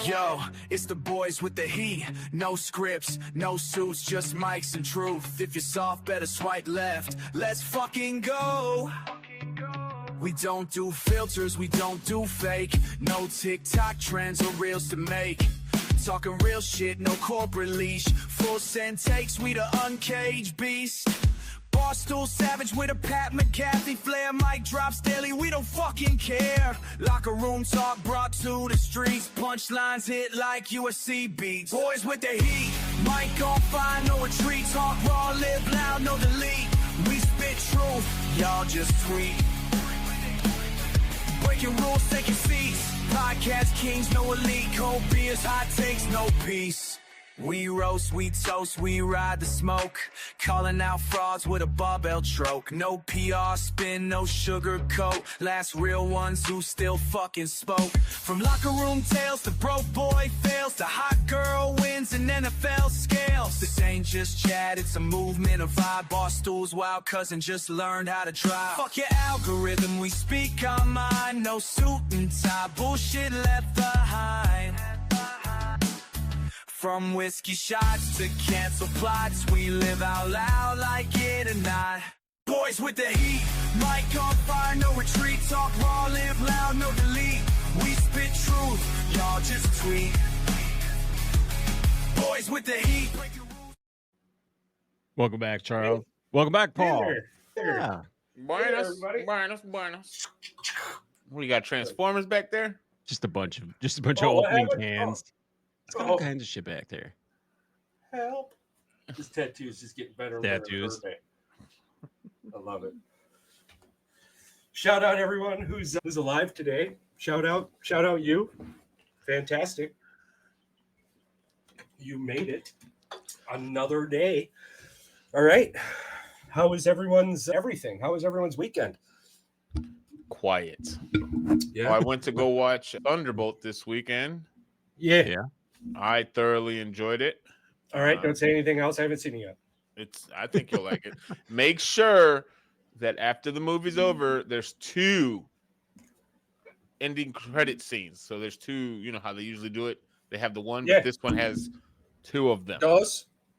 Yo, it's the boys with the heat. No scripts, no suits, just mics and truth. If you're soft, better swipe left. Let's fucking go. We don't do filters, we don't do fake. No TikTok trends or reels to make. Talking real shit, no corporate leash. Full send takes, we the uncaged beast. Barstool savage with a Pat McAfee flair. Mic drops daily, we don't fucking care. Locker room talk brought to the streets. Punchlines hit like USC beats. Boys with the heat, mic on fire, no retreat. Talk raw, live loud, no delete. We spit truth, y'all just tweet. Breaking rules, taking seats. Podcast kings, no elite. Cold beers, hot takes, no peace. We roast, we toast, we ride the smoke. Calling out frauds with a barbell stroke. No PR spin, no sugar coat. Last real ones who still fucking spoke. From locker room tales to broke boy fails to hot girl wins and NFL scales. This ain't just chat, it's a movement, a vibe. Barstool's wild cousin just learned how to drive. Fuck your algorithm, we speak our mind. No suit and tie, bullshit left behind. From whiskey shots to cancel plots, we live out loud like it or not. Boys with the heat, mic on fire, no retreat. Talk raw, live loud, no delete. We spit truth, y'all just tweet. Boys with the heat. Welcome back, Charles. Welcome back, Paul. Yeah. Buenos. What, you got Transformers back there? Just a bunch of opening cans. It's got all kinds of shit back there. Help. This tattoo is just getting better and Tattoos. better. I love it. Shout out everyone who's alive today. Shout out you. Fantastic. You made it. Another day. All right. How is everyone's everything? How was everyone's weekend? Quiet. Yeah. I went to go watch Underbolt this weekend. Yeah. I thoroughly enjoyed it. All right. Don't say anything else. I haven't seen it yet. I think you'll like it. Make sure that after the movie's over, there's 2 ending credit scenes. So there's 2, you know how they usually do it. They have the one, but this one has 2 of them.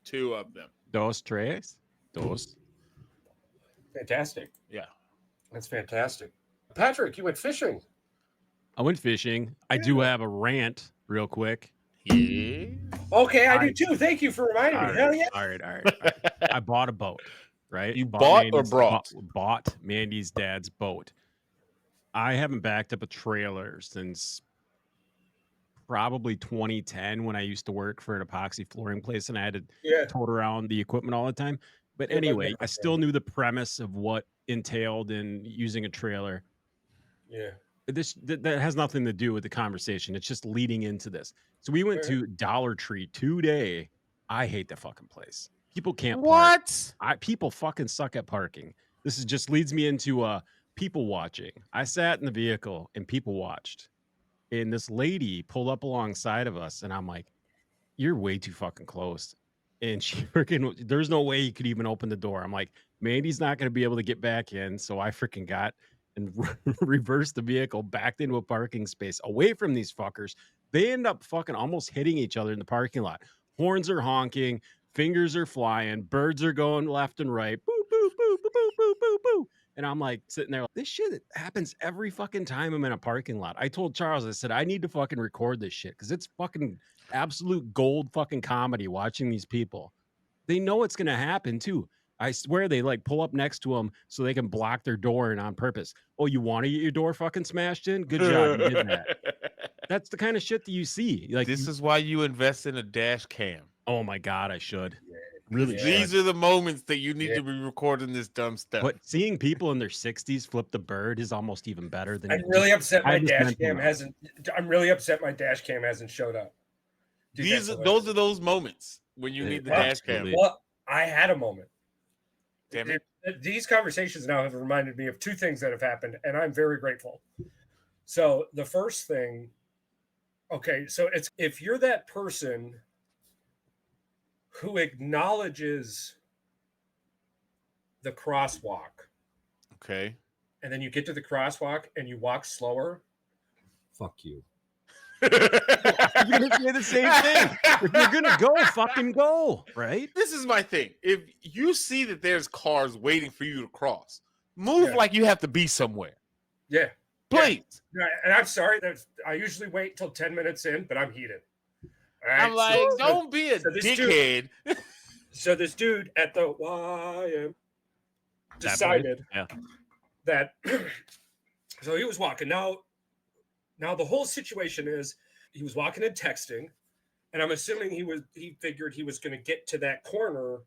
2 of them. Dos, tres. Dos. Fantastic. Yeah. That's fantastic. Patrick, you went fishing. I went fishing. I do have a rant real quick. Yeah. Okay, I do too. Thank you for reminding me. Hell yeah. All right. I bought a boat, right? You bought or brought? Bought Mandy's dad's boat. I haven't backed up a trailer since probably 2010 when I used to work for an epoxy flooring place and I had to tote around the equipment all the time. But anyway, I still knew the premise of what entailed in using a trailer. Yeah. That has nothing to do with the conversation. It's just leading into this. So we went to Dollar Tree today. I hate the fucking place. People can't park. People fucking suck at parking. This just leads me into people watching. I sat in the vehicle and people watched. And this lady pulled up alongside of us and I'm like, you're way too fucking close. And she freaking, there's no way you could even open the door. I'm like, Mandy's not going to be able to get back in. So I freaking got and reversed the vehicle, backed into a parking space away from these fuckers. They end up fucking almost hitting each other in the parking lot. Horns are honking, fingers are flying, birds are going left and right. Boo, boo, boo, boo, boo, boo, boo, boo. And I'm like sitting there, like, this shit happens every fucking time I'm in a parking lot. I told Charles, I said, I need to fucking record this shit because it's fucking absolute gold fucking comedy watching these people. They know it's going to happen too. I swear they like pull up next to them so they can block their door and on purpose. Oh, you want to get your door fucking smashed in? Good job. You did that. That's the kind of shit that you see. Like this is why you invest in a dash cam. Oh my God, I should. Really, these are the moments that you need to be recording this dumb stuff. But seeing people in their 60s flip the bird is almost even better than. I'm really upset my dash cam hasn't. I'm really upset my dash cam hasn't showed up. Those are those moments when you need the dash cam. Well, I had a moment. Damn it. These conversations now have reminded me of 2 things that have happened, and I'm very grateful. So the first thing, okay, so it's if you're that person who acknowledges the crosswalk, okay, and then you get to the crosswalk and you walk slower, fuck you. You're gonna say the same thing. If you're gonna go, fucking go, right? This is my thing. If you see that there's cars waiting for you to cross, move like you have to be somewhere. Yeah. Please. Yeah. And I'm sorry that I usually wait till 10 minutes in, but I'm heated. Right? I'm like, don't be a dickhead. So this dude at the YM decided that so he was walking. Now the whole situation is he was walking and texting, and I'm assuming he figured he was going to get to that corner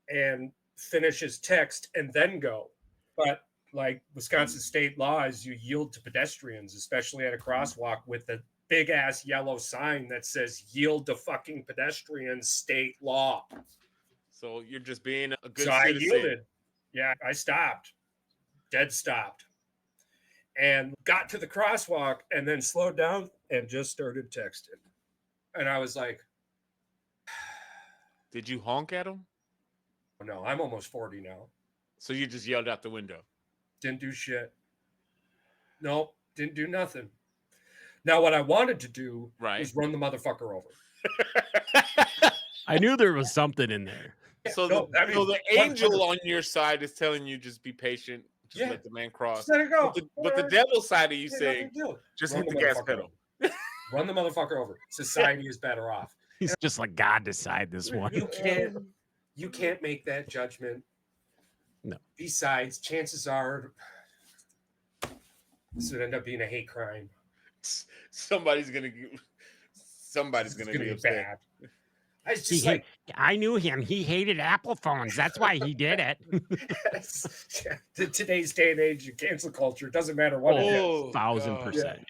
and finish his text and then go. But like Wisconsin state law is you yield to pedestrians, especially at a crosswalk with the big ass yellow sign that says yield to fucking pedestrians, state law. So you're just being a good citizen. I yielded. Yeah, I stopped. Dead stopped. And got to the crosswalk and then slowed down and just started texting. And I was like, did you honk at him? No, I'm almost 40 now. So you just yelled out the window? Didn't do shit. Nope, didn't do nothing. Now, what I wanted to do was run the motherfucker over. I knew there was something in there. So the angel on your side is telling you just be patient. Just let the man cross. Just let it go. But the devil side of you saying, just hit the gas pedal. Run the motherfucker over. Society is better off. He's just like, God, decide this one. You can't make that judgment. No. Besides, chances are this would end up being a hate crime. Somebody's gonna be upset. Bad. I knew him. He hated Apple phones. That's why he did it. Today's day and age of cancel culture, doesn't matter what it is. 1,000%. Yeah.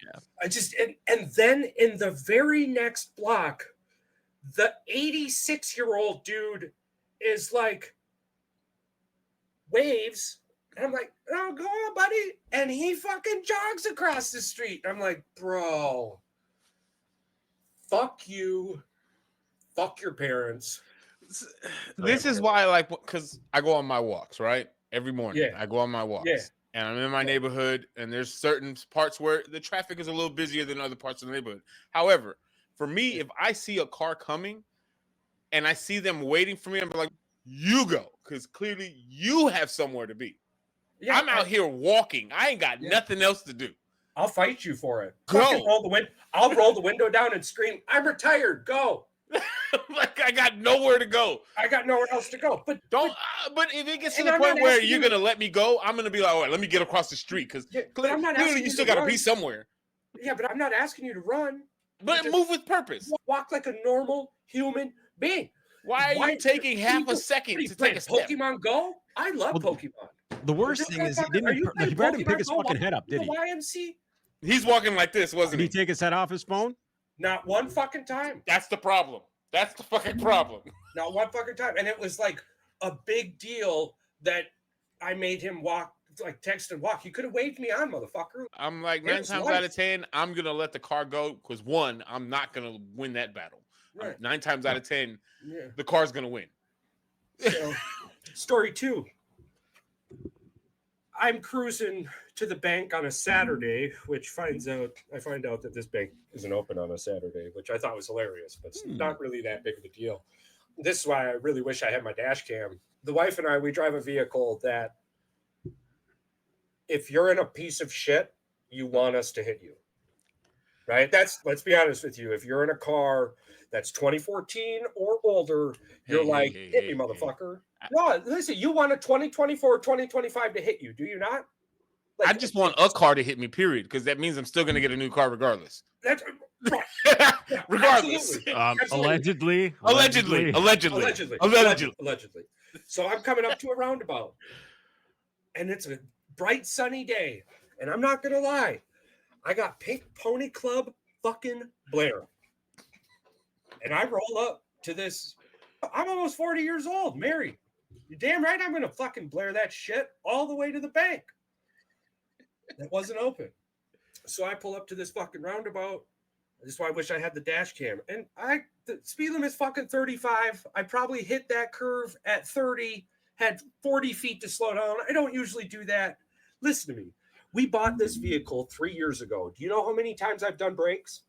I just and then in the very next block, the 86-year-old dude is like waves. And I'm like, oh, go on, buddy. And he fucking jogs across the street. I'm like, bro, fuck you. Fuck your parents. This is why I like, because I go on my walks, right? Every morning. I go on my walks. Yeah. And I'm in my neighborhood, and there's certain parts where the traffic is a little busier than other parts of the neighborhood. However, for me, if I see a car coming and I see them waiting for me, I'm like, you go, because clearly you have somewhere to be. Yeah, I'm out here walking. I ain't got nothing else to do. I'll fight you for it. I'll roll the window down and scream, I'm retired. Go. Like I got nowhere to go. I got nowhere else to go. But if it gets to the point where you're gonna let me go, I'm gonna be like, all right, let me get across the street because clearly you still gotta be somewhere. Yeah, but I'm not asking you to run. But move with purpose. Walk like a normal human being. Why are you taking half a second to take a step? Pokemon Go? I love Pokemon. The worst thing is he didn't pick his fucking head up, did he? YMC? He's walking like this, wasn't he? Did he take his head off his phone? Not one fucking time. That's the problem. That's the fucking problem. Not one fucking time. And it was like a big deal that I made him walk, like text and walk. You could have waved me on, motherfucker. I'm like 9 times out of 10, I'm going to let the car go because 1, I'm not going to win that battle. Right. 9 times out of 10, the car's going to win. So, story 2. I'm cruising to the bank on a Saturday, which I find out that this bank isn't open on a Saturday, which I thought was hilarious, but it's not really that big of a deal. This is why I really wish I had my dash cam. The wife and I, we drive a vehicle that if you're in a piece of shit, you want us to hit you, right? Let's be honest with you. If you're in a car that's 2014 or older, you're hit me, motherfucker. No, listen, you want a 2024, 2025 to hit you, do you not? I just want a car to hit me, period, because that means I'm still going to get a new car regardless. That's regardless. Allegedly. So I'm coming up to a roundabout, and it's a bright sunny day, and I'm not going to lie, I got Pink Pony Club fucking Blair. And I roll up to this. I'm almost 40 years old, married. You're damn right I'm going to fucking blare that shit all the way to the bank. That wasn't open. So I pull up to this fucking roundabout. That's why I wish I had the dash cam. And the speed limit is fucking 35. I probably hit that curve at 30, had 40 feet to slow down. I don't usually do that. Listen to me. We bought this vehicle 3 years ago. Do you know how many times I've done brakes?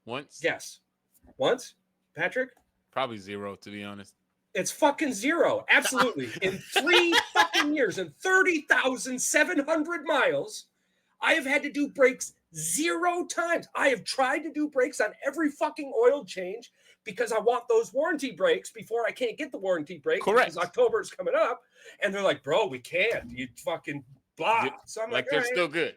Once? Yes. Once? Patrick? Probably 0, to be honest. It's fucking 0. Absolutely. In 3 fucking years and 30,700 miles, I have had to do brakes 0 times. I have tried to do brakes on every fucking oil change because I want those warranty brakes before I can't get the warranty brakes. Correct. Because October is coming up. And they're like, bro, we can't. You fucking blah. So I'm like, they're right. still good.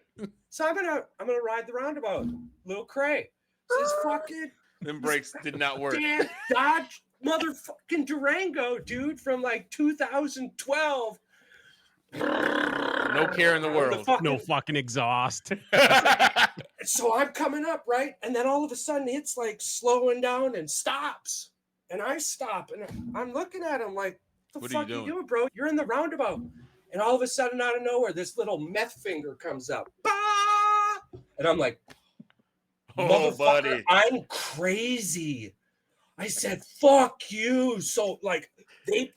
So I'm gonna ride the roundabout. Little Cray. This fucking Them brakes did not work. damn Dodge motherfucking Durango, dude, from like 2012. No care in the world. No fucking exhaust. So I'm coming up, right? And then all of a sudden it's like slowing down and stops. And I stop and I'm looking at him like, what the fuck are you doing, bro? You're in the roundabout. And all of a sudden, out of nowhere, this little meth finger comes up. Bah! And I'm like, oh, buddy, I'm crazy. I said, fuck you. So, like, I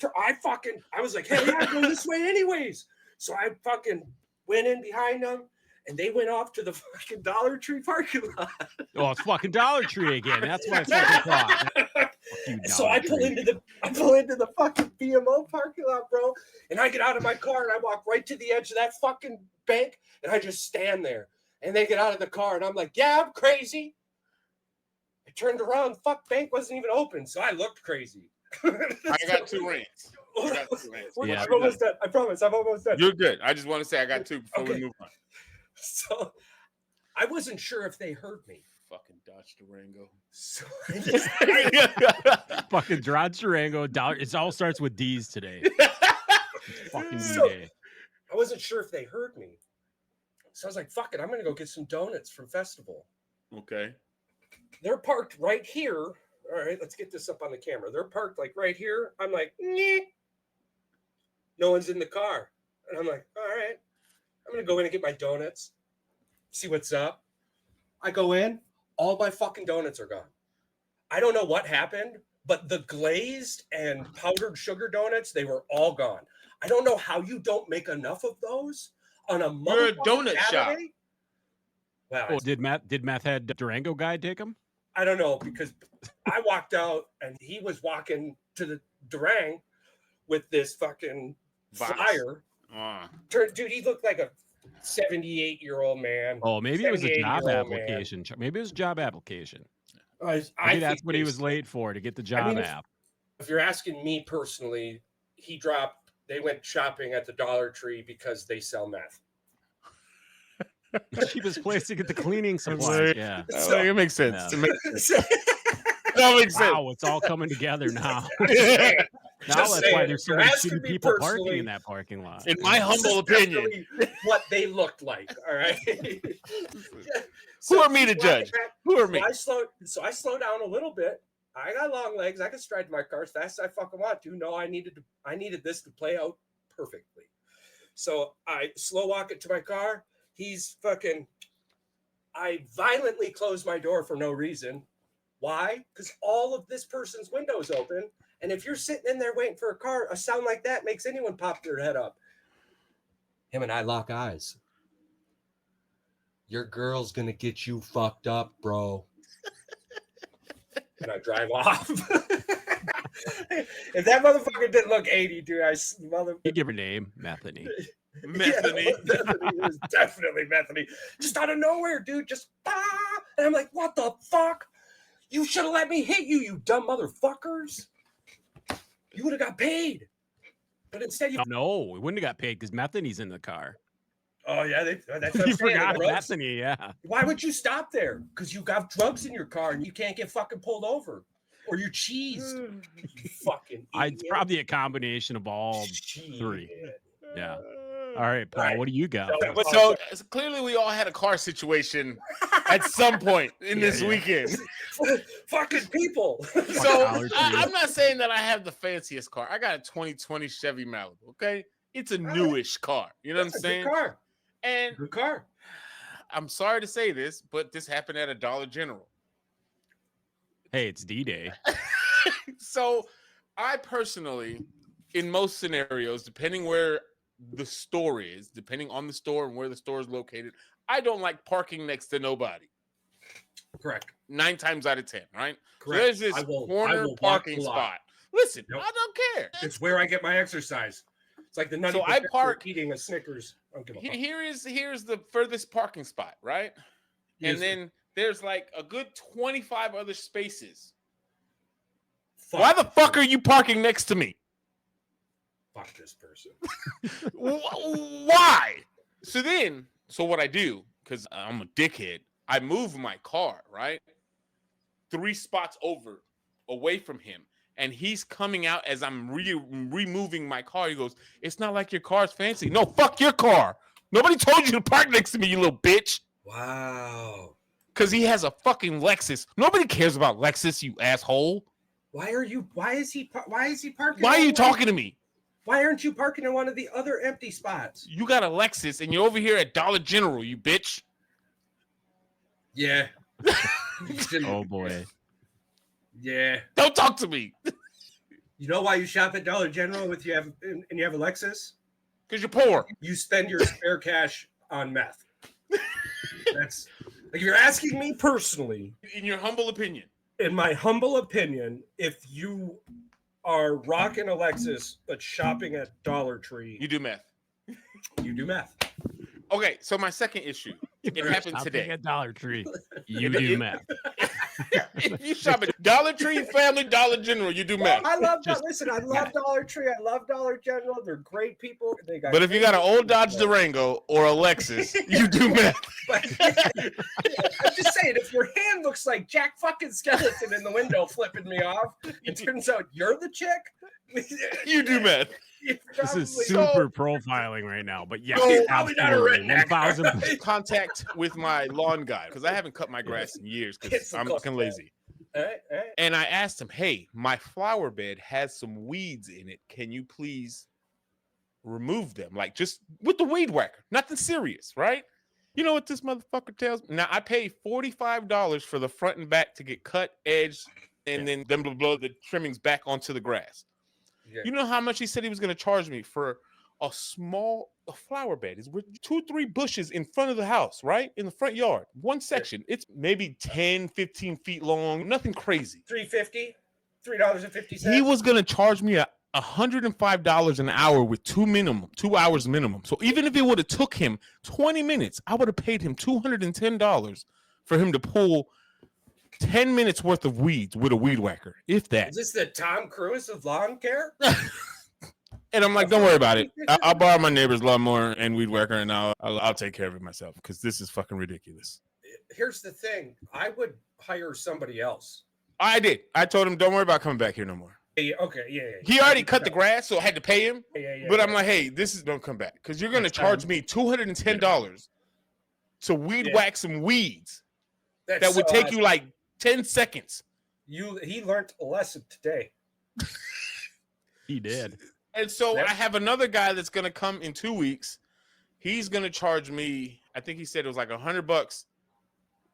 was like, hey, yeah, go this way anyways. So I fucking went in behind them, and they went off to the fucking Dollar Tree parking lot. Oh, it's fucking Dollar Tree again. That's what I fucking thought. So I pull into the fucking BMO parking lot, bro, and I get out of my car and I walk right to the edge of that fucking bank and I just stand there. And they get out of the car and I'm like, yeah, I'm crazy. I turned around, fuck, bank wasn't even open, so I looked crazy. I got 2 rants. Yeah. I'm almost done. I promise, I'm almost done. You're good. I just want to say I got 2 before we move on. So I wasn't sure if they heard me. Fucking Dodge Durango. So fucking Dodge Durango. It all starts with D's today. Fucking D-Day. I wasn't sure if they heard me. So I was like, fuck it, I'm going to go get some donuts from Festival. Okay. They're parked right here. All right, let's get this up on the camera. They're parked like right here. I'm like, nyeh. No one's in the car. And I'm like, all right, I'm going to go in and get my donuts, see what's up. I go in. All my fucking donuts are gone. I don't know what happened, but the glazed and powdered sugar donuts, they were all gone. I don't know how you don't make enough of those on a You're a donut shop. Wow. Oh, did Meth Head Durango guy take him? I don't know, because I walked out and he was walking to the Durang with this fucking flyer. Dude, he looked like a 78-year-old man. Oh, maybe it was a job application. Man. Maybe it was a job application. I think that's what he was late for, to get the job app. If you're asking me personally, they went shopping at the Dollar Tree because they sell meth. The cheapest place to get the cleaning supplies. Yeah. So, it makes sense. Yeah. It makes sense. That makes sense. Wow, it's all coming together now. Now that's why there's so many shitty people parking in that parking lot. In my humble opinion, what they looked like. All right. Who are me to judge? Who are me? So I slowed down a little bit. I got long legs. I could stride my car as fast as I fucking want to. No, I needed this to play out perfectly. So I slow walk it to my car. I violently closed my door for no reason. Why? Because all of this person's windows open. And if you're sitting in there waiting for a car, a sound like that makes anyone pop their head up. Him and I lock eyes. Your girl's going to get you fucked up, bro. And I drive off. If that motherfucker didn't look 80, dude, You give her name, Methany. Methany. Yeah, Methany. It was definitely Methany. Just out of nowhere, dude. Just and I'm like, what the fuck? You should have let me hit you, you dumb motherfuckers. You would have got paid. But instead No, we wouldn't have got paid because Methany's in the car. Oh, yeah. That's what You I'm saying. forgot Methany, yeah. Why would you stop there? Because you got drugs in your car and you can't get fucking pulled over. Or you're cheesed. You fucking idiot. It's probably a combination of all three. Yeah. All right, Paul, what do you got? So clearly we all had a car situation at some point in this weekend. Fucking people. So I'm not saying that I have the fanciest car. I got a 2020 Chevy Malibu, okay? It's a newish car. You know what I'm saying? Good car. And good car. I'm sorry to say this, but this happened at a Dollar General. Hey, it's D-Day. So I personally, in most scenarios, depending where the store is, depending on the store and where the store is located, I don't like parking next to nobody. Correct. 9 times out of 10, right? Correct. So there's this corner parking spot. Listen, I don't care. It's where I get my exercise. It's like the nutty. So I park eating a Snickers. Here's the furthest parking spot, right? And then there's like a good 25 other spaces. Why the fuck are you parking next to me? Fuck this person. Why? So what I do, because I'm a dickhead, I move my car, right? 3 spots away from him. And he's coming out as I'm removing my car. He goes, "It's not like your car's fancy." No, fuck your car. Nobody told you to park next to me, you little bitch. Wow. Because he has a fucking Lexus. Nobody cares about Lexus, you asshole. Why is he parking? Why are you talking to me? Why aren't you parking in one of the other empty spots? You got a Lexus and you're over here at Dollar General, you bitch. Yeah. Oh boy. Yeah. Don't talk to me. You know why you shop at Dollar General if you have a Lexus? Because you're poor. You spend your spare cash on meth. That's like, if you're asking me personally. In your humble opinion. In my humble opinion, if you are rocking a Lexus but shopping at Dollar Tree, you do meth. You do meth. Okay, so my second issue. It happened today. At Dollar Tree. You do meth. If you shop at Dollar Tree, Family, Dollar General, you do meth. I love that. Listen, I love Dollar Tree. I love Dollar General. They're great people. But if you got an old Dodge Durango or a Lexus, you do meth. I'm just saying, if your hand looks like Jack fucking Skeleton in the window flipping me off, it turns out you're the chick. You do meth. This is super profiling right now, but yeah, probably not a redneck. 1,000% contact with my lawn guy because I haven't cut my grass in years because I'm fucking lazy. And I asked him, "Hey, my flower bed has some weeds in it. Can you please remove them? Like just with the weed whacker, nothing serious, right?" You know what this motherfucker tells me? Now I pay $45 for the front and back to get cut, edged, and then them to blow the trimmings back onto the grass. Yeah. You know how much he said he was going to charge me for a flower bed? It's with 2-3 bushes in front of the house, right? In the front yard. One section. It's maybe 10, 15 feet long. Nothing crazy. $3.50? $3.50? He was going to charge me $105 an hour with 2 hours minimum. So even if it would have took him 20 minutes, I would have paid him $210 for him to pull 10 minutes worth of weeds with a weed whacker, if that. Is this the Tom Cruise of lawn care? And I'm like, don't worry about it. I'll borrow my neighbor's lawnmower and weed whacker, and I'll take care of it myself because this is fucking ridiculous. Here's the thing. I would hire somebody else. I did. I told him, don't worry about coming back here no more. Okay, yeah. He already cut the grass, so I had to pay him. But I'm like, hey, don't come back because you're going to charge me $210 to weed whack some weeds that would take you like 10 seconds. He learned a lesson today. He did. And so I have another guy that's going to come in 2 weeks. He's going to charge me, I think he said it was like $100.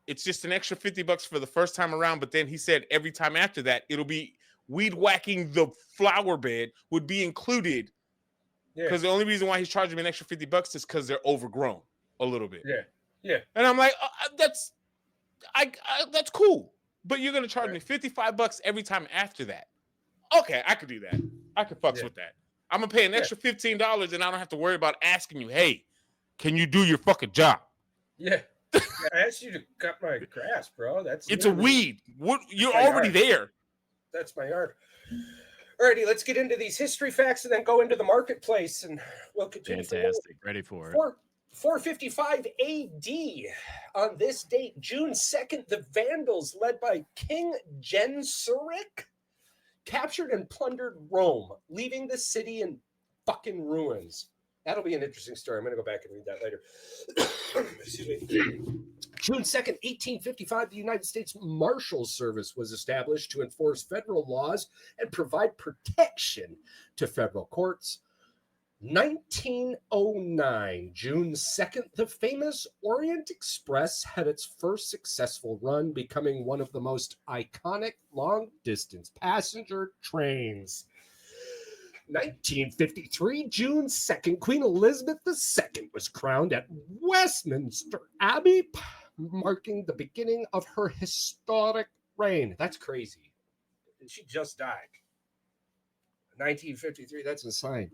It's just an extra $50 for the first time around. But then he said every time after that, it'll be weed whacking the flower bed would be included. Because the only reason why he's charging me an extra $50 is because they're overgrown a little bit. Yeah. And I'm like, that's cool. But you're going to charge me $55 every time after that. Okay, I could do that. I could fucks with that. I'm going to pay an extra $15 and I don't have to worry about asking you, hey, can you do your fucking job? Yeah. I asked you to cut my grass, bro. It's a weed. You're already there. That's my yard. Alrighty, let's get into these history facts and then go into the marketplace and we'll continue. Fantastic. Ready for it. 455 AD. On this date, June 2nd, the Vandals, led by King Genseric, captured and plundered Rome, leaving the city in fucking ruins. That'll be an interesting story. I'm going to go back and read that later. Excuse me. June 2nd, 1855, the United States Marshals Service was established to enforce federal laws and provide protection to federal courts. 1909, June 2nd, the famous Orient Express had its first successful run, becoming one of the most iconic long-distance passenger trains. 1953, June 2nd, Queen Elizabeth II was crowned at Westminster Abbey. marking the beginning of her historic reign. That's crazy. And she just died. 1953, that's insane.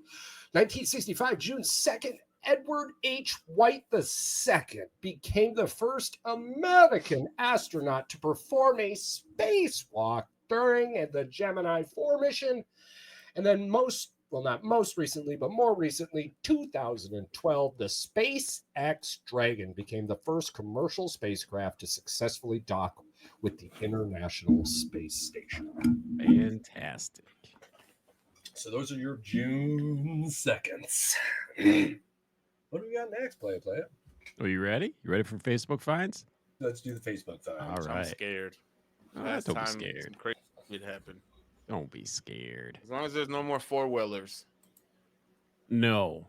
1965, June 2nd, Edward H. White II became the first American astronaut to perform a spacewalk during the Gemini 4 mission. And then not most recently, but more recently, 2012, the SpaceX Dragon became the first commercial spacecraft to successfully dock with the International Space Station. Fantastic. So those are your June 2nds. What do we got next? Play it. Are you ready? You ready for Facebook finds? Let's do the Facebook finds. All right. I'm scared. Don't be scared. Some crazy shit happened. Don't be scared. As long as there's no more four-wheelers. No,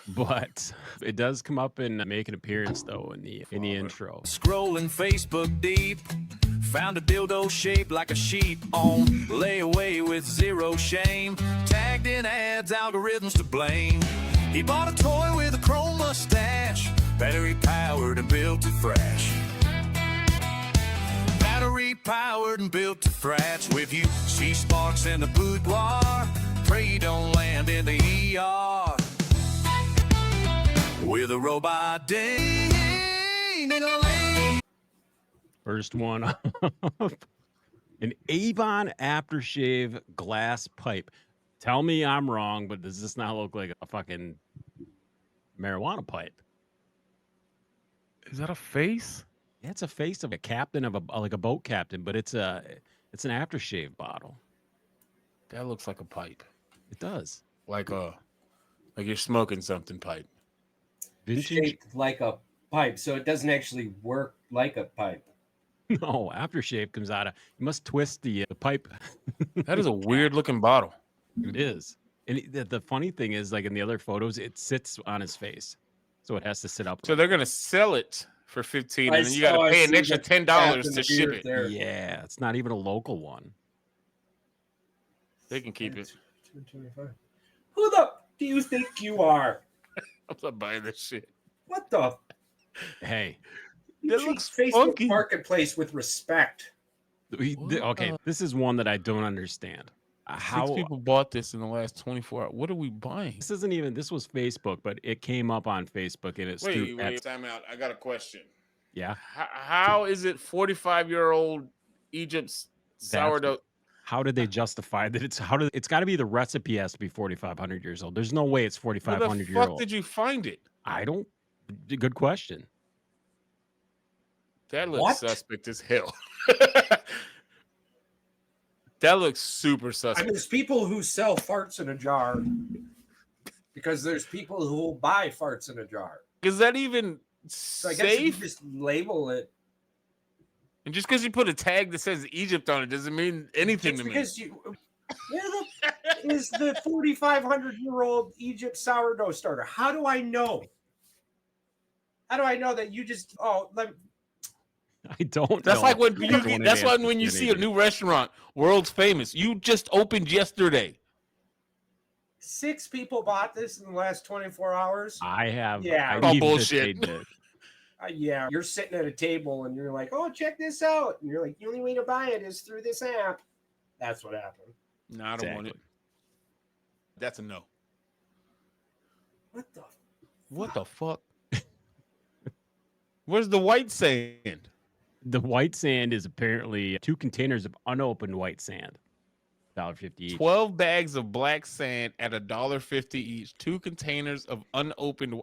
but it does come up and make an appearance though in the intro. Scrolling Facebook deep, found a dildo shaped like a sheep on layaway with zero shame. Tagged in ads, algorithms to blame. He bought a toy with a chrome mustache, battery powered and built to thrash. Battery powered and built to thrash. With you, see sparks in the boudoir. Pray you don't land in the ER. With a robot ding-a-ling. First one up. An Avon aftershave glass pipe. Tell me I'm wrong, but does this not look like a fucking marijuana pipe? Is that a face? Yeah, it's a face of a captain of a boat captain, but it's an aftershave bottle. That looks like a pipe. It does. Like you're smoking something pipe. Vintage? Shaped like a pipe, so it doesn't actually work like a pipe. No, aftershave comes out of. You must twist the pipe. That is a weird looking bottle. It is. And the funny thing is, like in the other photos, it sits on his face, so it has to sit up. So they're gonna sell it for $15, and then you got to pay an extra $10 to ship it. There. Yeah, it's not even a local one. They can keep it. $2.25. Who the do you think you are? I'm not buying this shit. What the? Hey, You That treat looks Facebook funky. Marketplace with respect. okay, this is one that I don't understand. How 6 people bought this in the last 24 hours. What are we buying? this isn't even. This was Facebook, but it came up on Facebook and it's through. Wait, time out. I got a question. Yeah. How is it 45-year-old Egypt's sourdough? How did they justify that? It's got to be the recipe has to be 4,500 years old. There's no way it's Where 4,500 the years fuck old. did you find it? I don't. Good question. That looks What? suspect as hell. That looks super I suspect. mean, there's people who sell farts in a jar because there's people who will buy farts in a jar. Is that even So I guess if you safe? just label it. And just because you put a tag that says Egypt on it doesn't mean anything Just to me. because where the is the 4,500-year-old Egypt sourdough starter? How do I know? How do I know that you just I don't. That's know. like when I don't you. have That's why answers when you to see a anything. new restaurant, world's famous, you just opened yesterday. 6 people bought this in the last 24 hours? I have. Yeah. I Oh, believe that bullshit. they did. Yeah, you're sitting at a table and you're like, "Oh, check this out," and you're like, "The only way to buy it is through this app." That's what happened. No, I don't want it. Exactly. That's a no. What the? What the fuck? Where's the white sand? The white sand is apparently 2 containers of unopened white sand. $1.50 each. 12 bags of black sand at $1.50 each. 2 containers of unopened.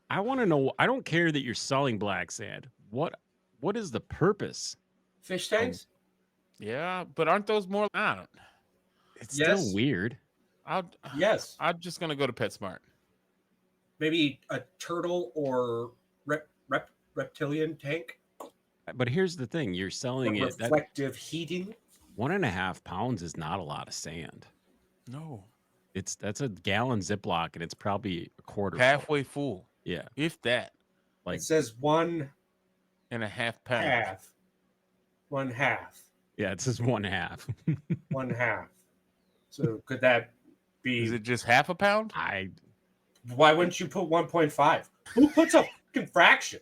I want to know. I don't care that you're selling black sand. What is the purpose? Fish tanks? Yeah, but aren't those more? I don't. It's Yes. still weird. Yes. I'm just gonna go to PetSmart. Maybe a turtle or reptilian tank. But here's the thing: you're selling it. That Reflective heating. 1.5 pounds is not a lot of sand. No, That's a gallon Ziploc, and it's probably a quarter. full. halfway full, Yeah, if that, like It says 1 and a half pound. half. 1 half. yeah, it says 1/2. 1 half. So could that be? Is it just half a pound? I Why wouldn't you put 1.5? Who puts a fucking fraction?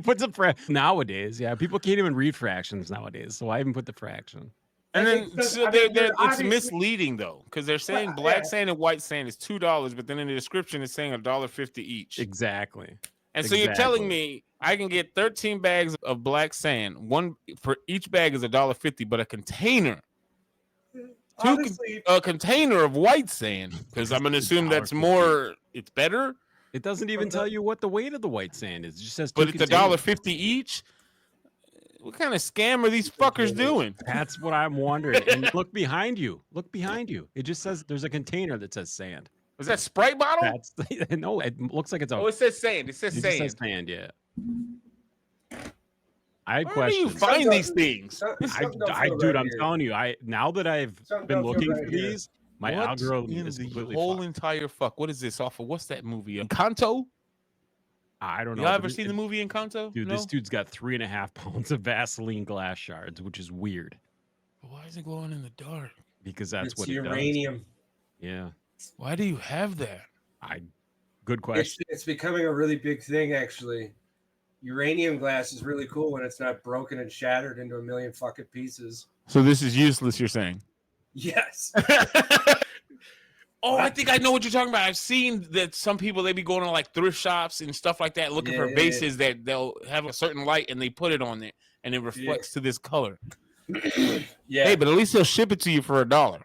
Put the nowadays. Yeah, people can't even read fractions nowadays. So I even put the fraction. And then it's misleading though, because they're saying black sand and white sand is $2, but then in the description it's saying $1.50 each. Exactly. And so you're telling me I can get 13 bags of black sand. One for each bag is $1.50, but a container. Honestly, a container of white sand, because I'm gonna assume that's more. It's better. It doesn't even tell you what the weight of the white sand is. It just says, but it's $1.50 each. What kind of scam are these fuckers doing? That's what I'm wondering. And look behind you. Look behind you. It just says there's a container that says sand. Is that Sprite bottle? No, it looks like it's a. Oh, it says sand. It says sand. It says sand. Yeah. I had Where questions. do you find these things? Dude, I'm telling you, now that I've been looking for these, my algorithm is completely whole entire fuck. What is this off of? What's that movie? Encanto? I don't know. Y'all ever seen the movie Encanto? Dude, this dude's got 3.5 pounds of Vaseline glass shards, which is weird. Why is it glowing in the dark? Because that's what uranium. It does. Yeah. Why do you have that? Good question. It's becoming a really big thing, actually. Uranium glass is really cool when it's not broken and shattered into a million fucking pieces. So this is useless, you're saying? Yes. Oh, I think I know what you're talking about. I've seen that some people, they be going to like thrift shops and stuff like that, looking for bases that they'll have a certain light and they put it on there and it reflects to this color. Yeah. Hey, but at least they'll ship it to you for $1.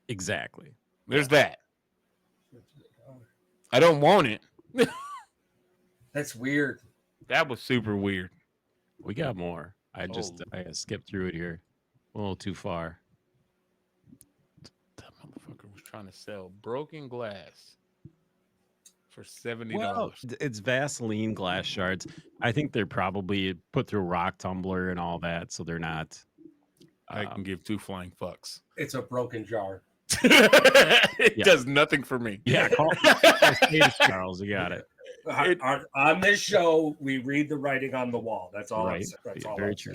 Exactly. There's that. I don't want it. That's weird. That was super weird. We got more. I skipped through it here. A little too far. That motherfucker was trying to sell broken glass for $70. Well, it's Vaseline glass shards. I think they're probably put through rock tumbler and all that, so they're not. I can give two flying fucks. It's a broken jar. It does nothing for me. Yeah, call Charles. You got it. On this show, we read the writing on the wall. That's all. Right. That's all. Very true.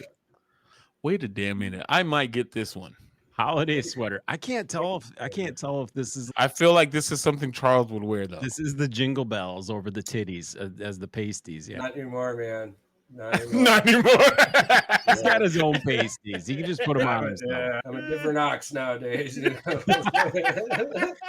Wait a damn minute. I might get this one. Holiday sweater. I can't tell if this is. I feel like this is something Charles would wear though. This is the jingle bells over the titties as the pasties. Yeah. Not anymore, man. Not anymore. He's got his own pasties. He can just put them on himself. Yeah, I'm a different ox nowadays.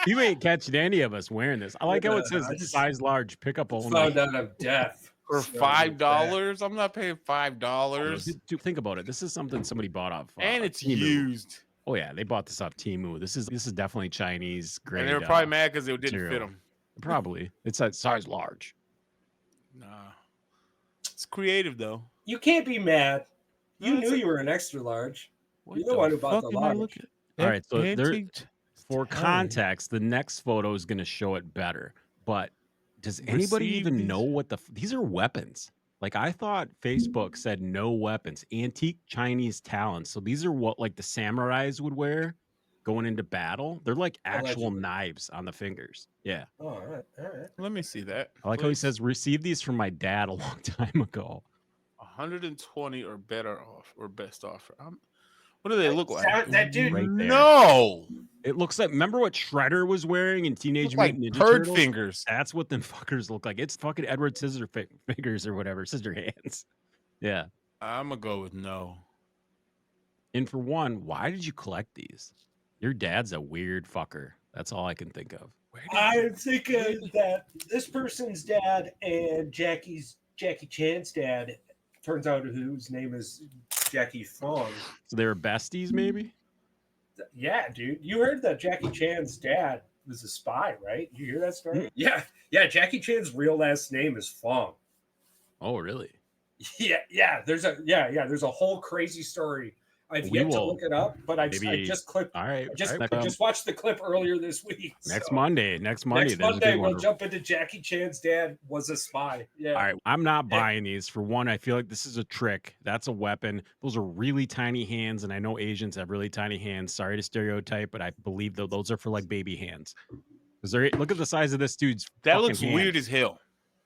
You ain't catching any of us wearing this. I like how it says size large, pickup only. Found out I'm deaf. For $5? I'm not paying $5. Dude, think about it. This is something somebody bought off. And it's Temu. used. Oh yeah, they bought this off Temu. This is definitely Chinese grade. And they were probably mad because it didn't fit them. Probably. It's that size large. Nah. It's creative though. You can't be mad. You knew you were an extra large. You're the one who bought the large. All right, so for context, the next photo is going to show it better. But does anybody even know what these are weapons? Like I thought Facebook said no weapons, antique Chinese Talons. So these are what like the samurais would wear going into battle. They're like actual knives on the fingers. Yeah. Oh, all right. Let me see that. I like how he says, received these from my dad a long time ago. 120 or better off or best offer. What do they look like? That dude. Right there. No. It looks like, remember what Shredder was wearing in Teenage Mutant Ninja Bird Turtles? fingers. That's what them fuckers look like. It's fucking Edward Scissorfingers or whatever. Scissor hands. Yeah. I'm going to go with no. And for one, why did you collect these? Your dad's a weird fucker. That's all I can think of. I'm thinking that this person's dad and Jackie Chan's dad turns out whose name is Jackie Fong. So they were besties, maybe? Yeah, dude. You heard that Jackie Chan's dad was a spy, right? You hear that story? Yeah. Jackie Chan's real last name is Fong. Oh, really? Yeah. There's a whole crazy story. I've yet to look it up, but I just clipped. All right. I just watched the clip earlier this week. Next Monday, we'll jump into Jackie Chan's dad was a spy. Yeah. All right. I'm not buying these. For one, I feel like this is a trick. That's a weapon. Those are really tiny hands, and I know Asians have really tiny hands. Sorry to stereotype, but I believe those are for like baby hands. Look at the size of this dude's. That looks hand. Weird as hell.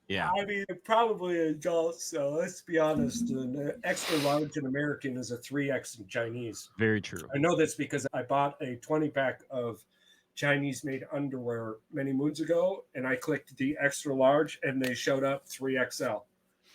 Yeah. I mean, probably adult, so let's be honest. An extra large in American is a 3X in Chinese. Very true. I know this because I bought a 20-pack of Chinese-made underwear many moons ago, and I clicked the extra large, and they showed up 3XL.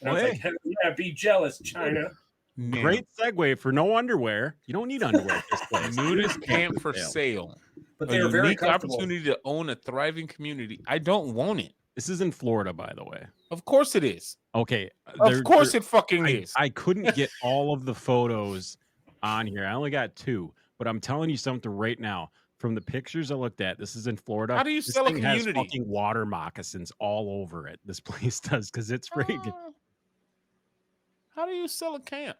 And I was like, hell Yeah, be jealous, China. Man. Great segue for no underwear. You don't need underwear at this place. Nudist camp for sale. But A they are very unique comfortable. opportunity to own a thriving community. I don't want it. This is in Florida, by the way. Of course it is. Okay. Of course it fucking is. I couldn't get all of the photos on here. I only got 2, but I'm telling you something right now. From the pictures I looked at, this is in Florida. How do you this sell a thing has community? fucking water moccasins all over it. This place does because it's freaking. How do you sell a camp?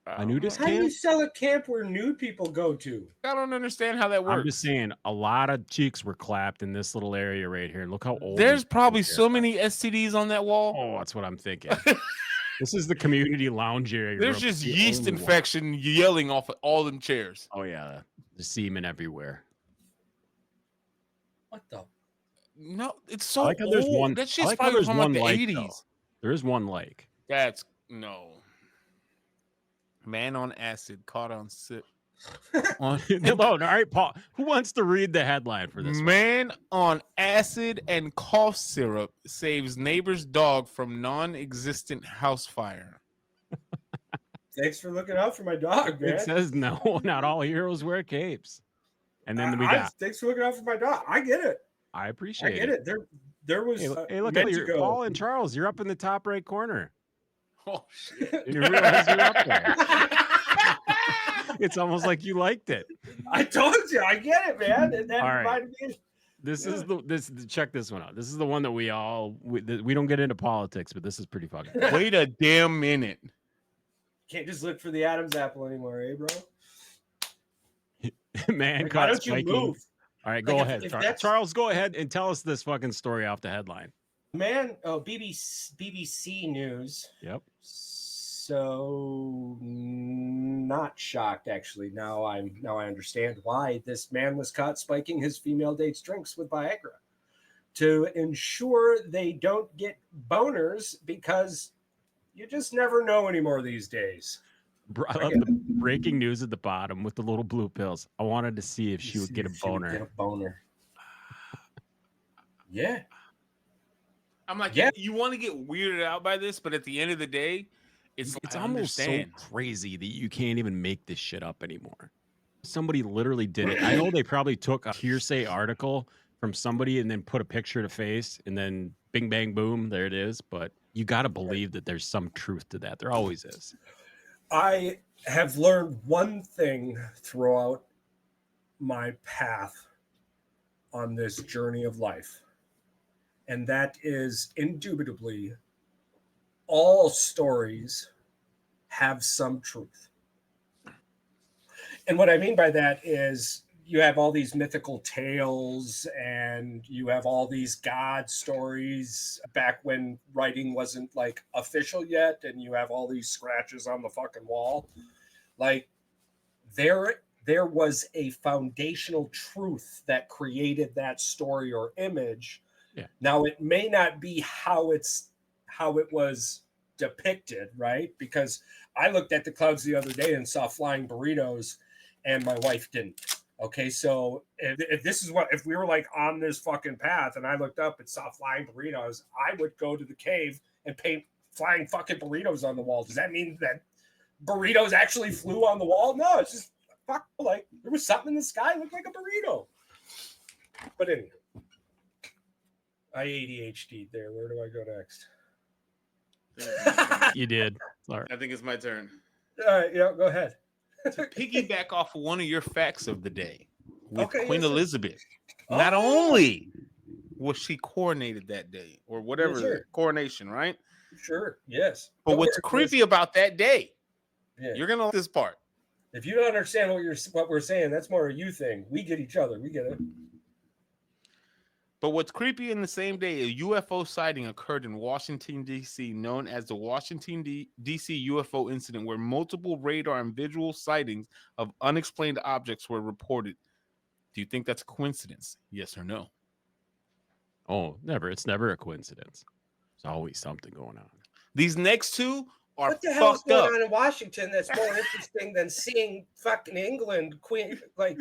A nudist How do you camp? sell a camp where nude people go to? I don't understand how that works. I'm just saying, a lot of cheeks were clapped in this little area right here. Look how old. There's probably so many STDs on that wall. Oh, that's what I'm thinking. This is the community lounge area. There's just yeast infection yelling off of all them chairs. Oh yeah, the semen everywhere. What the? No, it's so I like how old. there's one. That I shit's like how probably there's from one like the lake, 80s. though. There is one lake. That's no. Man on acid caught on sip. All right, Paul. Who wants to read the headline for this? Man on acid and cough syrup saves neighbor's dog from non-existent house fire. Thanks for looking out for my dog, man. It says no, not all heroes wear capes. And then we got. Thanks for looking out for my dog. I get it. I appreciate I get it. There was. Hey, look at you, go. Paul and Charles. You're up in the top right corner. Oh shit! You realize you're up there. It's almost like you liked it. I told you, I get it, man. And that All right. reminded me. This is check this one out. This is the one that we don't get into politics, but this is pretty fucking cool. Wait a damn minute. Can't just look for the Adam's apple anymore, eh, bro? Man, Like, why don't you spiking. move? All right, go Like, ahead. if Charles. that's- Charles, go ahead and tell us this fucking story off the headline. Man, BBC News. Yep. So not shocked, actually. Now I understand why this man was caught spiking his female dates' drinks with Viagra to ensure they don't get boners, because you just never know anymore these days. I love the breaking news at the bottom with the little blue pills. I wanted to see if she would get a boner. Yeah. I'm like, Yeah. you want to get weirded out by this, but at the end of the day, it's almost so crazy that you can't even make this shit up anymore. Somebody literally did it. I know they probably took a hearsay article from somebody and then put a picture to face and then bing, bang, boom, there it is. But you got to believe that there's some truth to that. There always is. I have learned one thing throughout my path on this journey of life, and that is indubitably all stories have some truth. And what I mean by that is you have all these mythical tales and you have all these God stories back when writing wasn't like official yet, and you have all these scratches on the fucking wall. Like there was a foundational truth that created that story or image. Yeah. Now it may not be how it was depicted, right? Because I looked at the clouds the other day and saw flying burritos, and my wife didn't. Okay, so if we were like on this fucking path and I looked up and saw flying burritos, I would go to the cave and paint flying fucking burritos on the wall. Does that mean that burritos actually flew on the wall? No, it's just like there was something in the sky that looked like a burrito. But anyway, I ADHD'd there. Where do I go next? You did. All right. I think it's my turn. All right, yeah, go ahead. To piggyback off of one of your facts of the day with Okay, Queen yes, sir. Elizabeth, not only was she coronated that day or whatever, Yes, sir. coronation, right? Sure, yes. But Don't what's worry, creepy about that day, yeah. you're going to like this part. If you don't understand what we're saying, that's more a you thing. We get each other. We get it. But what's creepy, in the same day, a UFO sighting occurred in Washington, D.C., known as the Washington, D.C. UFO incident, where multiple radar and visual sightings of unexplained objects were reported. Do you think that's a coincidence? Yes or no? Oh, never. It's never a coincidence. There's always something going on. These next two are What the hell is fucked going up. on in Washington that's more interesting than seeing fucking England queen, like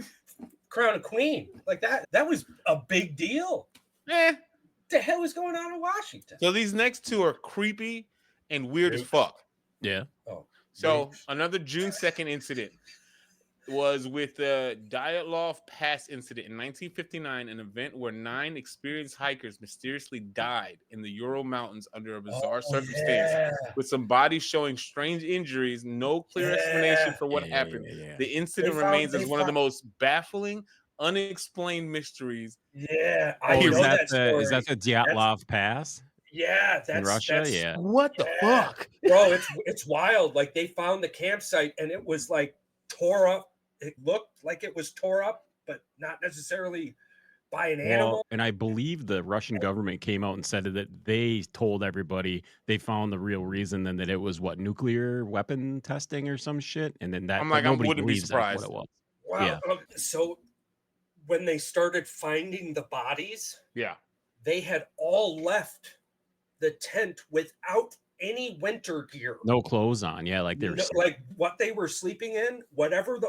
crown a queen? Like that was a big deal. Eh. What the hell is going on in Washington? So these next two are creepy, and weird as fuck. Yeah. Oh, so another June 2nd incident was with the Dyatlov Pass incident in 1959, an event where 9 experienced hikers mysteriously died in the Ural Mountains under a bizarre circumstance, with some bodies showing strange injuries, no clear explanation for what happened. The incident remains as one of the most baffling, unexplained mysteries. Yeah, I is know that that story. Is that the Dyatlov Pass? Yeah, In Russia, yeah. What the fuck, bro? It's wild. Like they found the campsite and it was like tore up. It looked like it was tore up, but not necessarily by an animal. And I believe the Russian government came out and said that they told everybody they found the real reason, and that it was nuclear weapon testing or some shit, and then that I'm like, I wouldn't be surprised. That's what it was. Wow. Yeah. So when they started finding the bodies, they had all left the tent without any winter gear, no clothes on. Yeah, like they were like what they were sleeping in, whatever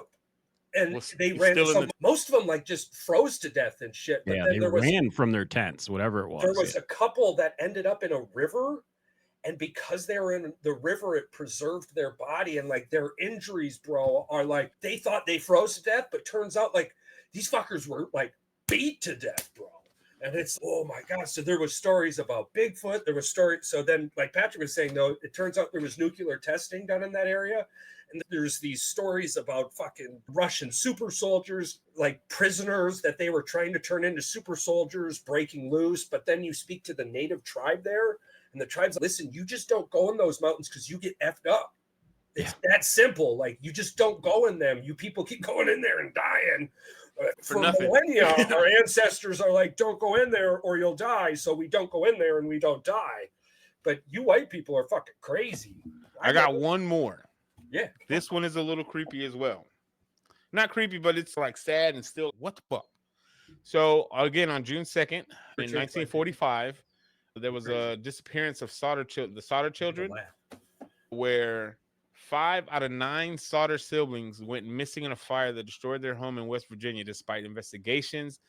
and they ran. Most of them like just froze to death and shit. But then they ran from their tents, whatever it was. There was a couple that ended up in a river, and because they were in the river, it preserved their body, and like their injuries, bro, are like they thought they froze to death, but turns out like these fuckers were like beat to death, bro. And it's, oh my God. So there was stories about Bigfoot. There was stories. So then, like Patrick was saying, though, it turns out there was nuclear testing done in that area. And there's these stories about fucking Russian super soldiers, like prisoners that they were trying to turn into super soldiers, breaking loose. But then you speak to the native tribe there, and the tribe's like, listen, you just don't go in those mountains because you get effed up. It's that simple. Like, you just don't go in them. You people keep going in there and dying. For millennia, our ancestors are like, don't go in there or you'll die. So we don't go in there and we don't die. But you white people are fucking crazy. I got one more. Yeah. This one is a little creepy as well. Not creepy, but it's like sad and still, what the fuck? So again, on June 2nd, in 1945, there was a disappearance of the Solder children, where 5 out of 9 Solder siblings went missing in a fire that destroyed their home in West Virginia. Despite investigations,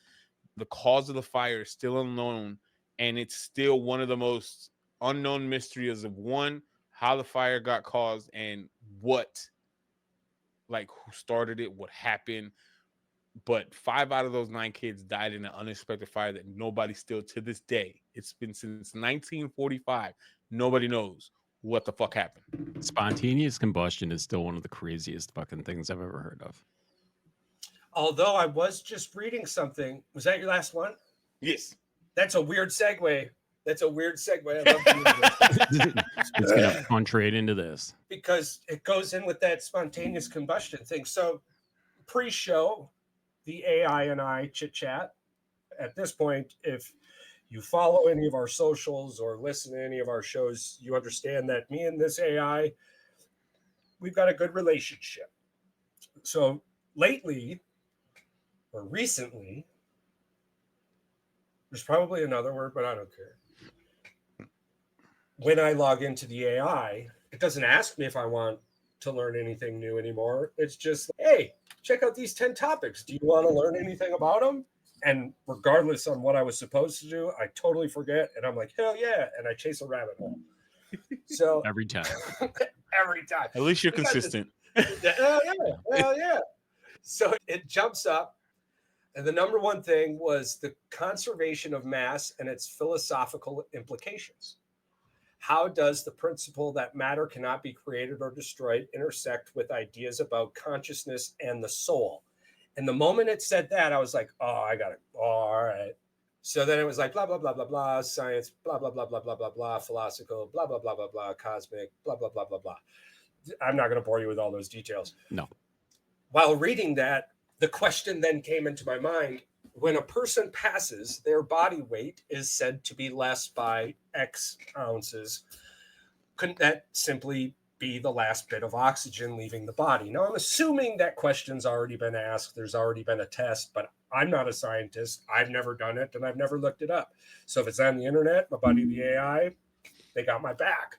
the cause of the fire is still unknown, and it's still one of the most unknown mysteries of how the fire got caused and who started it, what happened. But 5 out of those 9 kids died in an unexpected fire that nobody still, to this day, it's been since 1945, nobody knows what the fuck happened. Spontaneous combustion is still one of the craziest fucking things I've ever heard of. Although I was just reading something. Was that your last one? Yes. That's a weird segue. I love it's going to punch right into this. Because it goes in with that spontaneous combustion thing. So pre-show, the AI and I chit-chat. At this point, if you follow any of our socials or listen to any of our shows, you understand that me and this AI, we've got a good relationship. So lately, or recently, there's probably another word, but I don't care. When I log into the AI, it doesn't ask me if I want to learn anything new anymore. It's just, hey, check out these 10 topics. Do you want to learn anything about them? And regardless on what I was supposed to do, I totally forget. And I'm like, hell yeah. And I chase a rabbit hole. So every time. At least you're consistent. Hell yeah. So it jumps up. And the number one thing was the conservation of mass and its philosophical implications. How does the principle that matter cannot be created or destroyed intersect with ideas about consciousness and the soul? And the moment it said that, I was like, oh, I got it. Oh, all right. So then it was like, blah, blah, blah, blah, blah, science, blah, blah, blah, blah, blah, blah, blah, philosophical, blah, blah, blah, blah, blah, cosmic, blah, blah, blah, blah, blah. I'm not going to bore you with all those details. No. While reading that, the question then came into my mind. When a person passes, their body weight is said to be less by X ounces. Couldn't that simply be the last bit of oxygen leaving the body? Now, I'm assuming that question's already been asked. There's already been a test, but I'm not a scientist. I've never done it, and I've never looked it up. So if it's on the internet, my buddy, the AI, they got my back.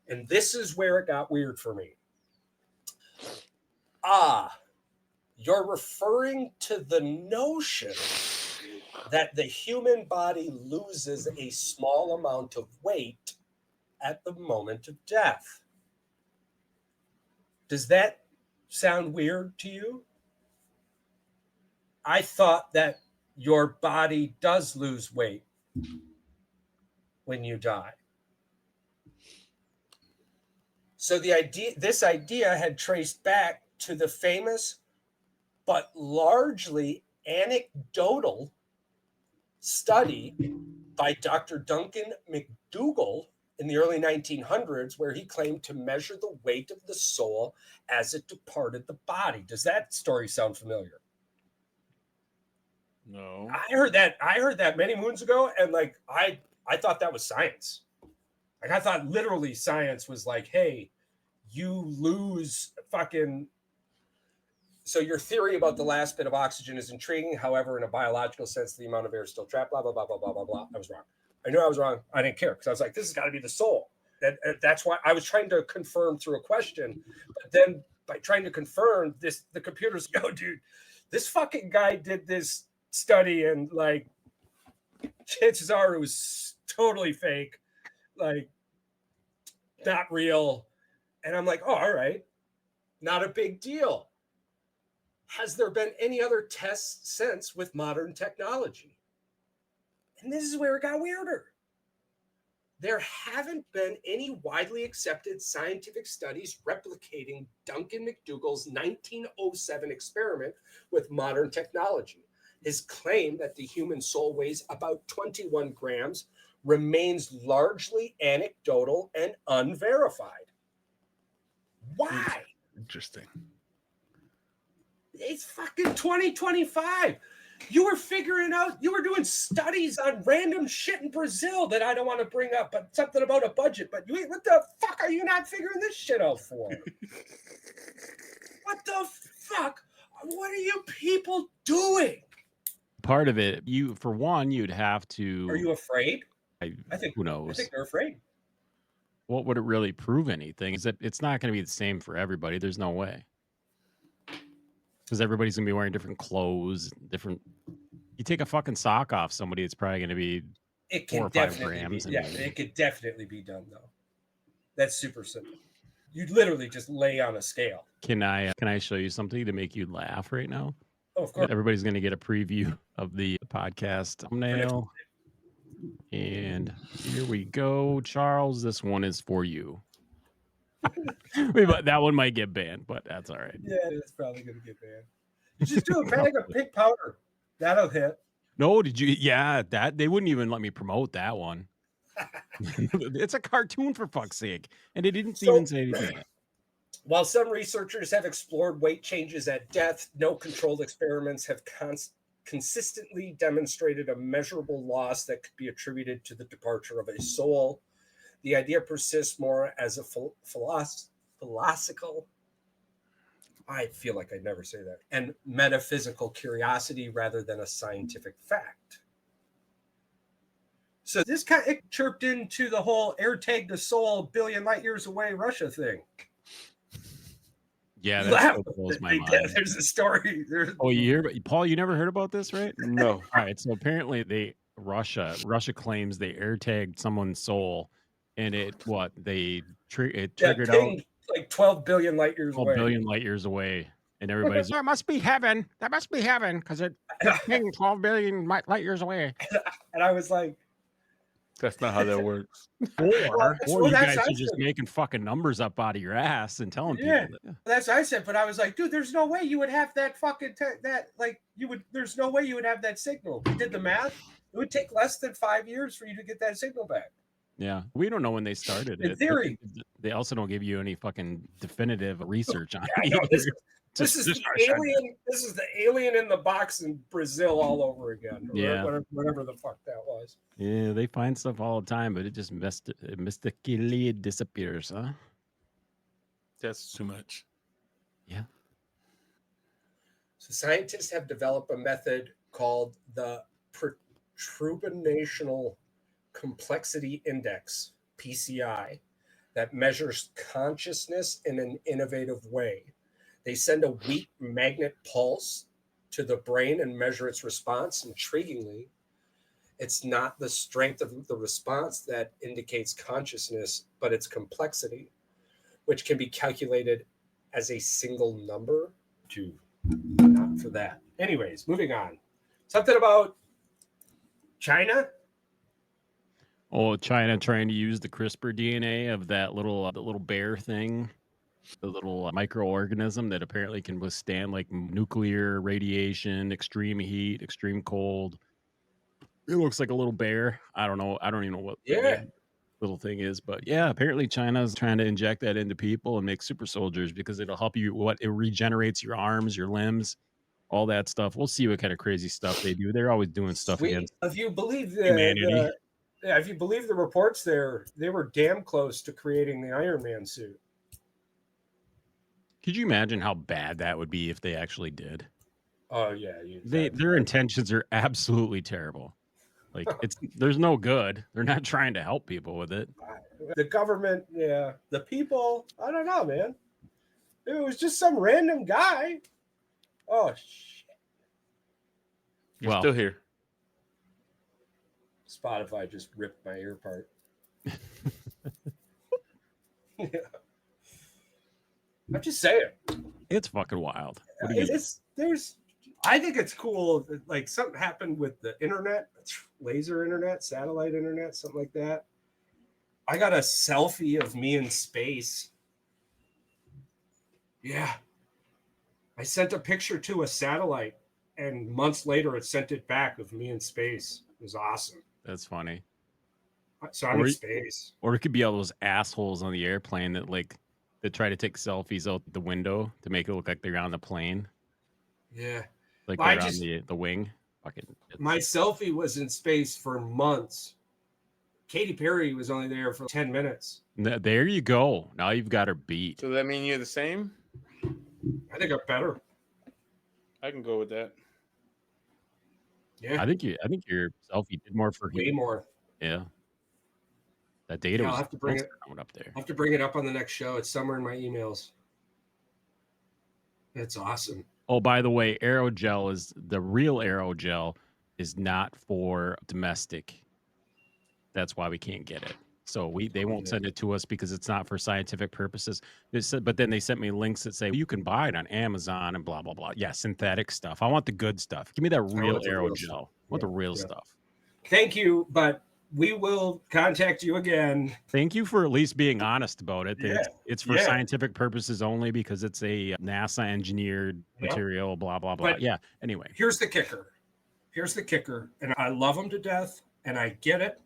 And this is where it got weird for me. You're referring to the notion that the human body loses a small amount of weight at the moment of death. Does that sound weird to you? I thought that your body does lose weight when you die. So this idea had traced back to the famous but largely anecdotal study by Dr. Duncan McDougall in the early 1900s, where he claimed to measure the weight of the soul as it departed the body. Does that story sound familiar? No. I heard that many moons ago, and like I thought that was science. Like I thought literally science was like, hey, you lose fucking. So your theory about the last bit of oxygen is intriguing. However, in a biological sense, the amount of air is still trapped, blah, blah, blah, blah, blah, blah, blah. I was wrong. I knew I was wrong. I didn't care because I was like, this has got to be the soul. That's why I was trying to confirm through a question. But then by trying to confirm this, the computers go, dude, this fucking guy did this study and like chances are it was totally fake, like not real. And I'm like, oh, all right, not a big deal. Has there been any other tests since with modern technology? And this is where it got weirder. There haven't been any widely accepted scientific studies replicating Duncan McDougall's 1907 experiment with modern technology. His claim that the human soul weighs about 21 grams remains largely anecdotal and unverified. Why? Interesting. It's fucking 2025. You were doing studies on random shit in Brazil that I don't want to bring up, but something about a budget. But what the fuck are you not figuring this shit out for? What the fuck? What are you people doing? Part of it, for one, you'd have to. Are you afraid? I think who knows? I think they're afraid. What would it really prove anything? Is that it's not going to be the same for everybody. There's no way. Because everybody's going to be wearing different clothes, different. You take a fucking sock off somebody, it's probably going to be 4 or 5 grams. It could definitely be done though. That's super simple. You'd literally just lay on a scale. Can I show you something to make you laugh right now? Oh, of course. Everybody's going to get a preview of the podcast thumbnail. And here we go, Charles. This one is for you. That one might get banned, but that's all right. Yeah, it's probably going to get banned. You just do a bag of pink powder. That'll hit. No, did you? Yeah, that they wouldn't even let me promote that one. It's a cartoon for fuck's sake, and it didn't even say anything. While some researchers have explored weight changes at death, no controlled experiments have consistently demonstrated a measurable loss that could be attributed to the departure of a soul. The idea persists more as a philosophical, I feel like I'd never say that, and metaphysical curiosity rather than a scientific fact. So this kind of chirped into the whole air tag the soul a billion light years away Russia thing. Yeah, that blows my mind. There's a story. You hear, Paul? You never heard about this, right? No. All right. So apparently, Russia claims they air tagged someone's soul, and it triggered out like 12 billion light years away. 12 billion light years away, and everybody's like, that must be heaven. That must be heaven because it's 12 billion light years away. And I was like, that's not how that works. Or you guys are just making fucking numbers up out of your ass and telling people that. That's what I said, but I was like, dude, there's no way you would have that fucking there's no way you would have that signal. We did the math. It would take less than 5 years for you to get that signal back. Yeah, we don't know when they started it. In theory. They also don't give you any fucking definitive research on it. No, this is the alien. This is the alien in the box in Brazil all over again. Whatever the fuck that was. Yeah, they find stuff all the time, but it just mystically disappears, huh? That's too much. Yeah. So scientists have developed a method called the Perturbational Complexity Index, PCI, that measures consciousness in an innovative way. They send a weak magnet pulse to the brain and measure its response. Intriguingly, It's not the strength of the response that indicates consciousness, but its complexity, which can be calculated as a single number. Not for that. Anyways, moving on. Something about China. Oh, China trying to use the CRISPR DNA of that little the little bear thing, the little microorganism that apparently can withstand like nuclear radiation, extreme heat, extreme cold. It looks like a little bear. I don't know. I don't even know what the little thing is, but yeah, apparently China's trying to inject that into people and make super soldiers because it'll help you. It regenerates your arms, your limbs, all that stuff. We'll see what kind of crazy stuff they do. They're always doing stuff against If you believe humanity. if you believe the reports, they were damn close to creating the Iron Man suit. Could you imagine how bad that would be if they actually did? Oh yeah, their intentions are absolutely terrible. Like there's no good. They're not trying to help people with it. The government, the people. I don't know, man. It was just some random guy. Oh shit! You're still here. Spotify just ripped my ear apart. Yeah. I'm just saying. It's fucking wild. I think it's cool. Like something happened with the internet, laser internet, satellite internet, something like that. I got a selfie of me in space. Yeah. I sent a picture to a satellite, and months later it sent it back of me in space. It was awesome. That's funny. So I'm in space. Or it could be all those assholes on the airplane that try to take selfies out the window to make it look like they're on the plane. Yeah. Like they're on the wing. My selfie was in space for months. Katy Perry was only there for 10 minutes. There you go. Now you've got her beat. So that mean you're the same? I think I'm better. I can go with that. Yeah. I think your selfie did more for way more. Yeah. That data was I'll have to bring it up there. I'll have to bring it up on the next show. It's somewhere in my emails. That's awesome. Oh, by the way, Aerogel the real Aerogel is not for domestic. That's why we can't get it. So they won't send it to us because it's not for scientific purposes. But then they sent me links that say you can buy it on Amazon and blah blah blah. Yeah, synthetic stuff. I want the good stuff. Give me that real Aerogel. I want the real stuff. Thank you, but we will contact you again. Thank you for at least being honest about it. It's for scientific purposes only because it's a NASA engineered material, blah, blah, blah. But anyway. Here's the kicker. And I love them to death, and I get it.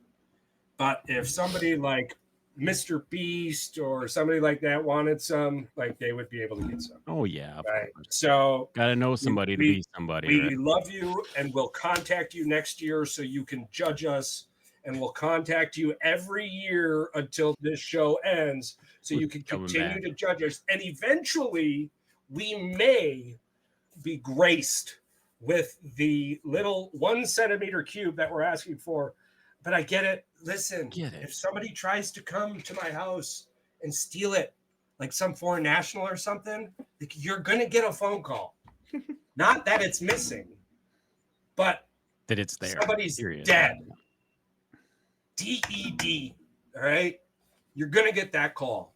But if somebody like Mr. Beast or somebody like that wanted some, like they would be able to get some. Oh, yeah. Right. So got to know somebody to be somebody. We love you, and we'll contact you next year so you can judge us. And we'll contact you every year until this show ends so you can continue to judge us. And eventually, we may be graced with the little 1 centimeter cube that we're asking for. But I get it. Listen, if somebody tries to come to my house and steal it, like some foreign national or something, you're going to get a phone call. Not that it's missing, but that it's there. Somebody's dead. DED, all right? You're going to get that call.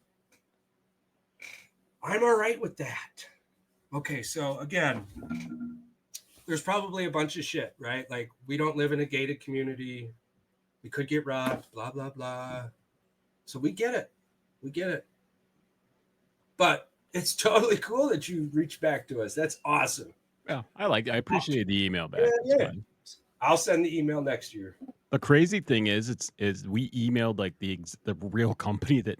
I'm all right with that. Okay, so again, there's probably a bunch of shit, right? Like, we don't live in a gated community. We could get robbed, blah, blah, blah. So we get it. But it's totally cool that you reached back to us. That's awesome. Yeah, I appreciate the email back. Yeah. I'll send the email next year. The crazy thing is we emailed like the real company that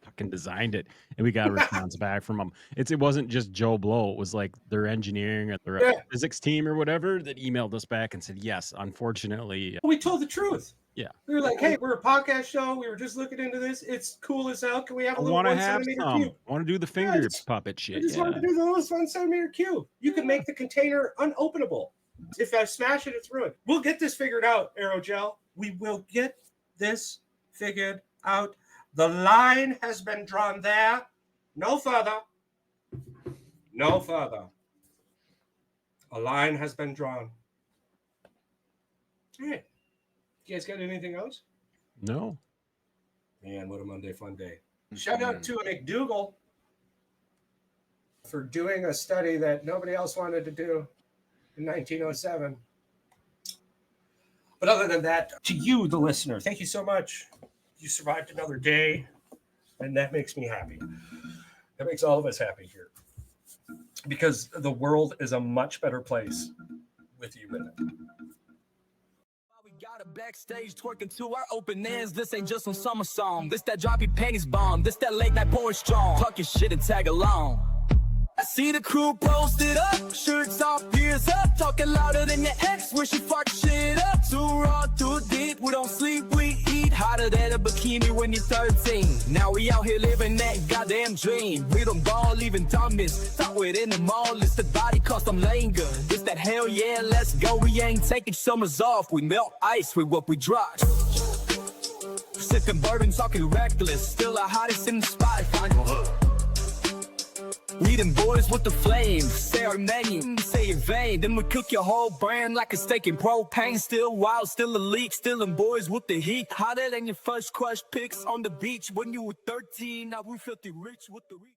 fucking designed it, and we got a response back from them. It wasn't just Joe Blow. It was like their engineering or their physics team or whatever that emailed us back and said, yes, unfortunately. We told the truth. Yeah. We were like, hey, we're a podcast show. We were just looking into this. It's cool as hell. Can we have a little 1 centimeter cube? I want to do the finger puppet shit. I just want to do the little 1 centimeter cube. You can make the container unopenable. If I smash it, it's ruined. We'll get this figured out, Aerogel. We will get this figured out. The line has been drawn there. No further. No further. A line has been drawn. All right. You guys got anything else? No. Man, what a Monday fun day. Shout out to McDougal for doing a study that nobody else wanted to do in 1907. But other than that, to you, the listener, thank you so much. You survived another day, and that makes me happy. That makes all of us happy here. Because the world is a much better place with you in it. We got a backstage twerking to our open ends. This ain't just some summer song. This that drop your panties bomb. This that late night porn strong. Talk your shit and tag along. I see the crew posted up, shirts off, peers up, talking louder than your ex. Wish you fuck shit up. Too raw, too deep. We don't sleep, we eat. Hotter than a bikini when you're 13. Now we out here living that goddamn dream. We don't ball, even dumbest. Thought we'd in the mall, listed body custom linger. This that hell yeah, let's go. We ain't taking summers off. We melt ice with what we drop. Sipping bourbon, talking reckless. Still the hottest in the spot. We them boys with the flame. Say our name, say it vain. Then we cook your whole brand like a steak in propane. Still wild, still elite, still them boys with the heat. Hotter than your first crush pics on the beach when you were 13. Now we filthy rich with the reach.